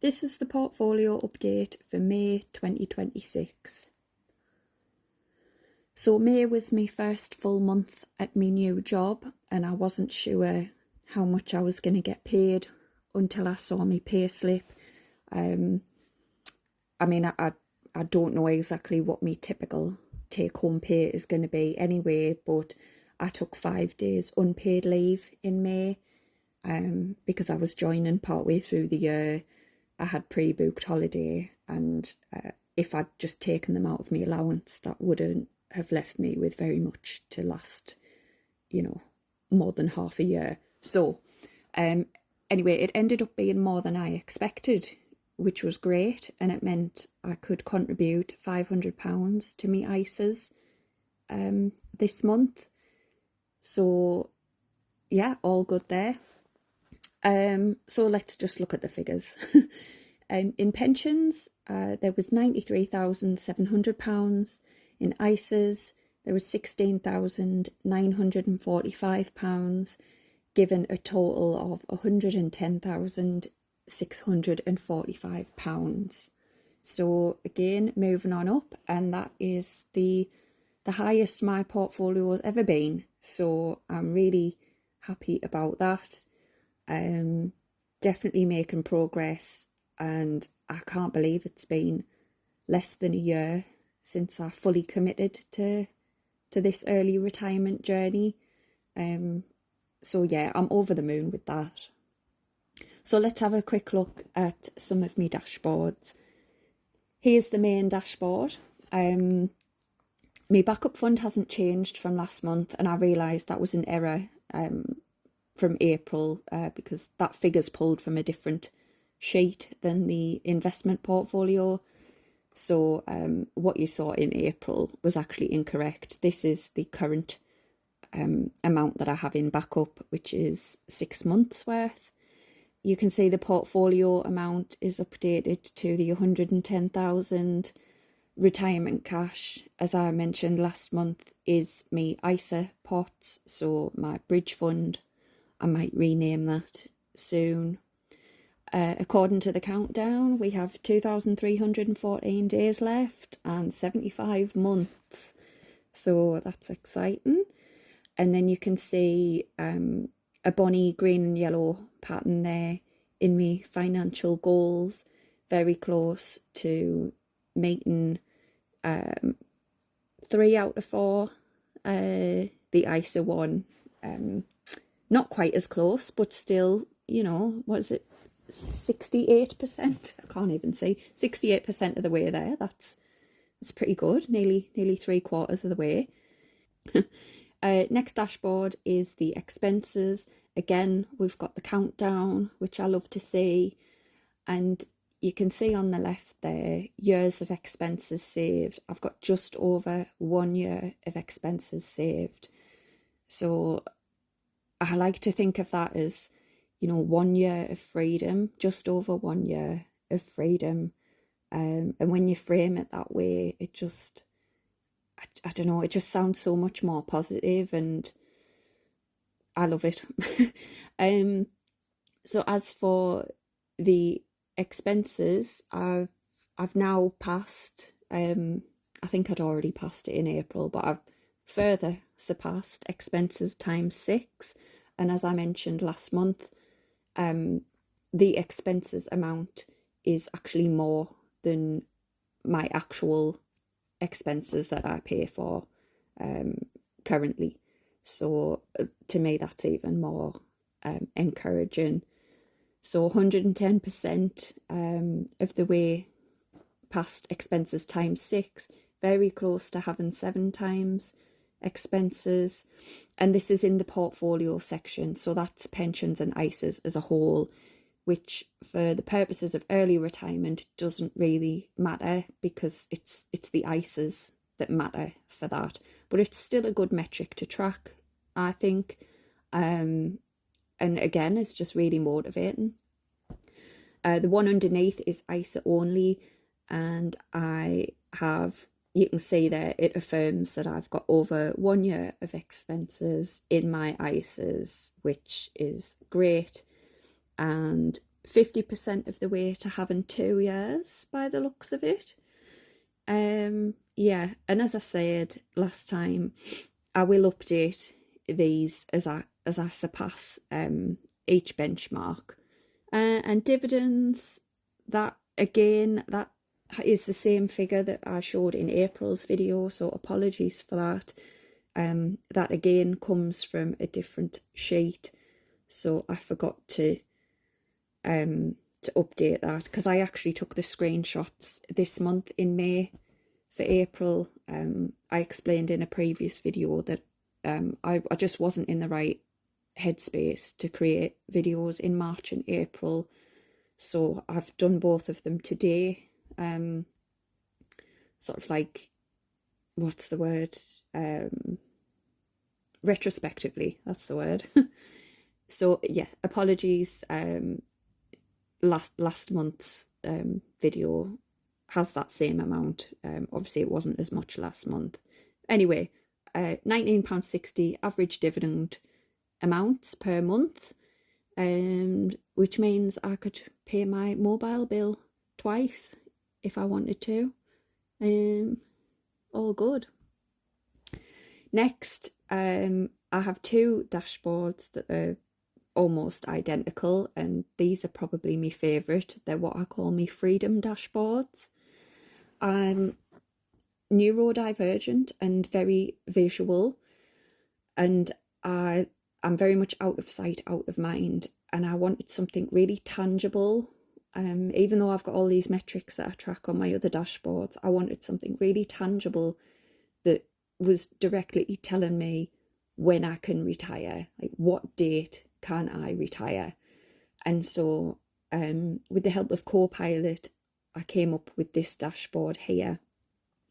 This is the portfolio update for May 2026. So May was my first full month at my new job, and I wasn't sure how much I was going to get paid until I saw my pay slip. I don't know exactly what my typical take-home pay is going to be anyway, but I took 5 days unpaid leave in May because I was joining partway through the year. I had pre-booked holiday, and if I'd just taken them out of my allowance, that wouldn't have left me with very much to last, more than half a year. So anyway, it ended up being more than I expected, which was great, and it meant I could contribute £500 to me ISAs this month. So yeah, all good there. So let's just look at the figures. In pensions, there was £93,700. In ISAs, there was £16,945, given a total of £110,645. So again, moving on up, and that is the highest my portfolio has ever been. So I'm really happy about that. Definitely making progress, and I can't believe it's been less than a year since I fully committed to this early retirement journey. So yeah, I'm over the moon with that. So let's have a quick look at some of my dashboards. Here's the main dashboard. My backup fund hasn't changed from last month, and I realised that was an error from April because that figure's pulled from a different sheet than the investment portfolio. So what you saw in April was actually incorrect. This is the current amount that I have in backup, which is 6 months worth. You can see the portfolio amount is updated to the 110,000. Retirement cash, as I mentioned last month, is my ISA pot, so my bridge fund. I might rename that soon. According to the countdown, we have 2,314 days left and 75 months. So that's exciting. And then you can see a bonny green and yellow pattern there in my financial goals, very close to meeting 3 out of 4. The ISA one, not quite as close, but still, what is it? 68%. I can't even see. 68% of the way there. That's pretty good. Nearly 3/4 of the way. Next dashboard is the expenses. Again, we've got the countdown, which I love to see, and you can see on the left there, years of expenses saved. I've got just over 1 year of expenses saved. So I like to think of that as, 1 year of freedom, just over 1 year of freedom. And when you frame it that way, it just, I don't know, it just sounds so much more positive, and I love it. So as for the expenses, I've now passed, I think I'd already passed it in April, but I've further surpassed expenses times 6. And as I mentioned last month, the expenses amount is actually more than my actual expenses that I pay for currently. So to me, that's even more encouraging. So 110% of the way past expenses times 6, very close to having 7 times expenses. And this is in the portfolio section, so that's pensions and ISAs as a whole, which for the purposes of early retirement doesn't really matter because it's the ISAs that matter for that. But it's still a good metric to track, I think. And again, it's just really motivating. The one underneath is ISA only, and you can see there it affirms that I've got over 1 year of expenses in my ISAs, which is great. And 50% of the way to having 2 years by the looks of it. Yeah, and as I said last time, I will update these as I surpass each benchmark. And dividends, that again, that is the same figure that I showed in April's video, so apologies for that. That again comes from a different sheet, so I forgot to update that, because I actually took the screenshots this month in May for April. I explained in a previous video that I just wasn't in the right headspace to create videos in March and April, so I've done both of them today, sort of like, what's the word, retrospectively, that's the word. So yeah, apologies. Last month's video has that same amount. Obviously it wasn't as much last month. Anyway, £19.60 average dividend amounts per month, which means I could pay my mobile bill twice if I wanted to. All good. Next, I have two dashboards that are almost identical, and these are probably my favourite. They're what I call my freedom dashboards. I'm neurodivergent and very visual, and I'm very much out of sight, out of mind, and I wanted something really tangible. Even though I've got all these metrics that I track on my other dashboards, I wanted something really tangible that was directly telling me when I can retire, like what date can I retire. And so with the help of Copilot, I came up with this dashboard here,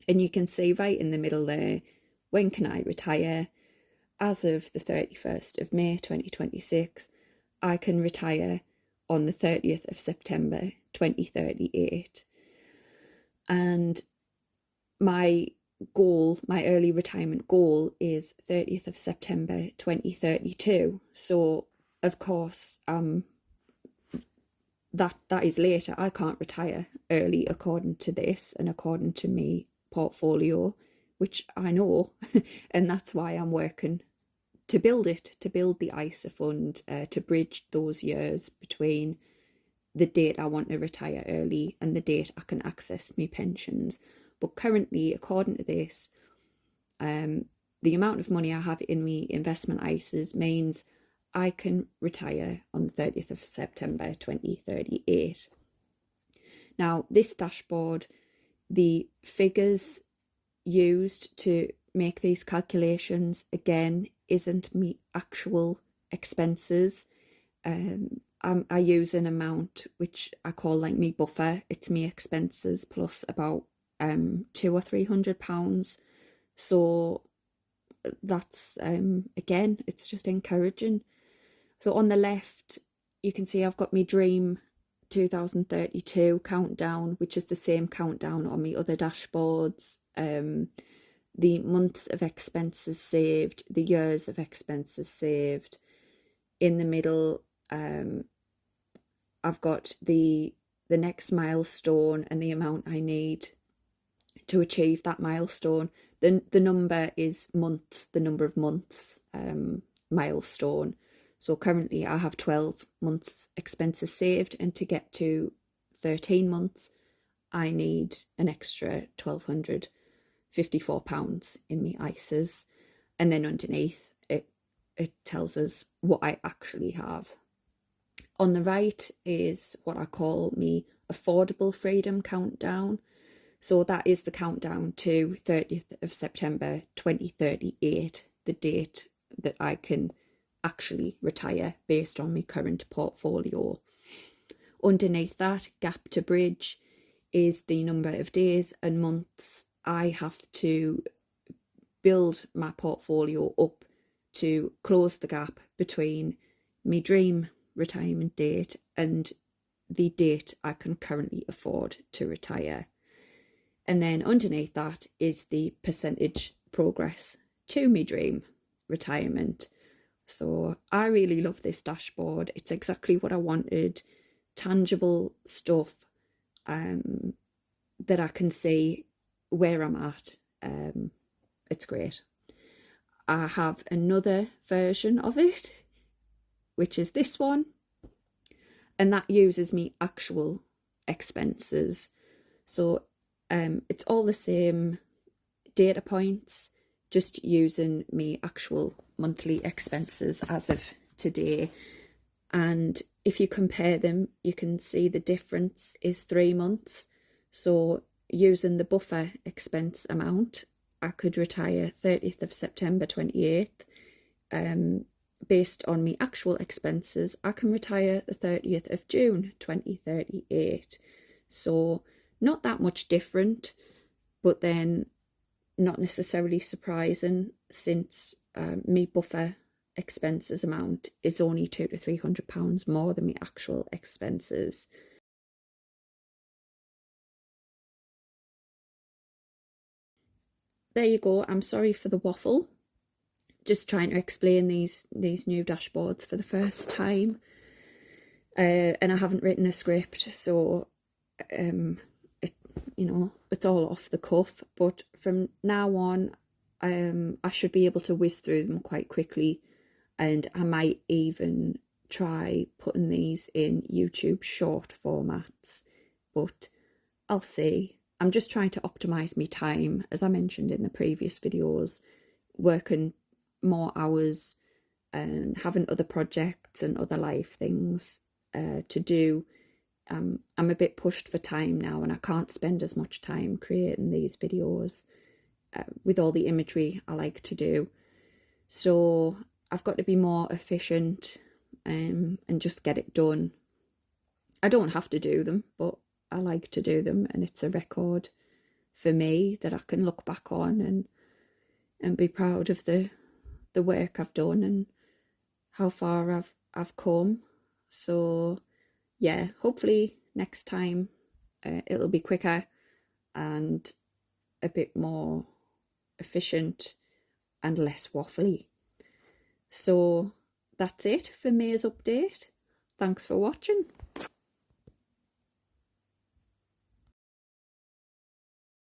and you can see right in the middle there, when can I retire? As of the 31st of May 2026, I can retire on the 30th of September 2038. And my goal, my early retirement goal, is 30th of September 2032. So of course, that is later. I can't retire early according to this and according to me portfolio, which I know, and that's why I'm working to build it, to build the ISA fund, to bridge those years between the date I want to retire early and the date I can access my pensions. But currently, according to this, the amount of money I have in my investment ISAs means I can retire on the 30th of September 2038. Now, this dashboard, the figures used to make these calculations, again, isn't me actual expenses. I use an amount which I call like me buffer. It's me expenses plus about £200 or £300. So that's again, it's just encouraging. So on the left, you can see I've got my Dream 2032 countdown, which is the same countdown on my other dashboards. The months of expenses saved, the years of expenses saved. In the middle, I've got the next milestone and the amount I need to achieve that milestone. The number is months, the number of months milestone. So currently I have 12 months expenses saved, and to get to 13 months, I need an extra £1,254 in my ISAs. And then underneath it tells us what I actually have. On the right is what I call me affordable freedom countdown. So that is the countdown to 30th of September 2038, the date that I can actually retire based on my current portfolio. Underneath that, gap to bridge, is the number of days and months I have to build my portfolio up to close the gap between my dream retirement date and the date I can currently afford to retire. And then underneath that is the percentage progress to my dream retirement. So I really love this dashboard. It's exactly what I wanted. tangible stuff that I can see where I'm at. It's great. I have another version of it, which is this one, and that uses me actual expenses. So it's all the same data points, just using me actual monthly expenses as of today. And if you compare them, you can see the difference is 3 months. So using the buffer expense amount, I could retire 30th of September 28th. Based on me actual expenses, I can retire the 30th of June 2038. So not that much different, but then not necessarily surprising, since me buffer expenses amount is only £200 to £300 more than my actual expenses. There you go. I'm sorry for the waffle. Just trying to explain these new dashboards for the first time, and I haven't written a script, so it's all off the cuff. But from now on, I should be able to whiz through them quite quickly, and I might even try putting these in YouTube short formats, but I'll see. I'm just trying to optimize my time, as I mentioned in the previous videos, working more hours and having other projects and other life things to do. I'm a bit pushed for time now, and I can't spend as much time creating these videos with all the imagery I like to do. So I've got to be more efficient and just get it done. I don't have to do them, but I like to do them, and it's a record for me that I can look back on and be proud of the work I've done and how far I've come. So yeah, hopefully next time it'll be quicker and a bit more efficient and less waffly. So that's it for May's update. Thanks for watching.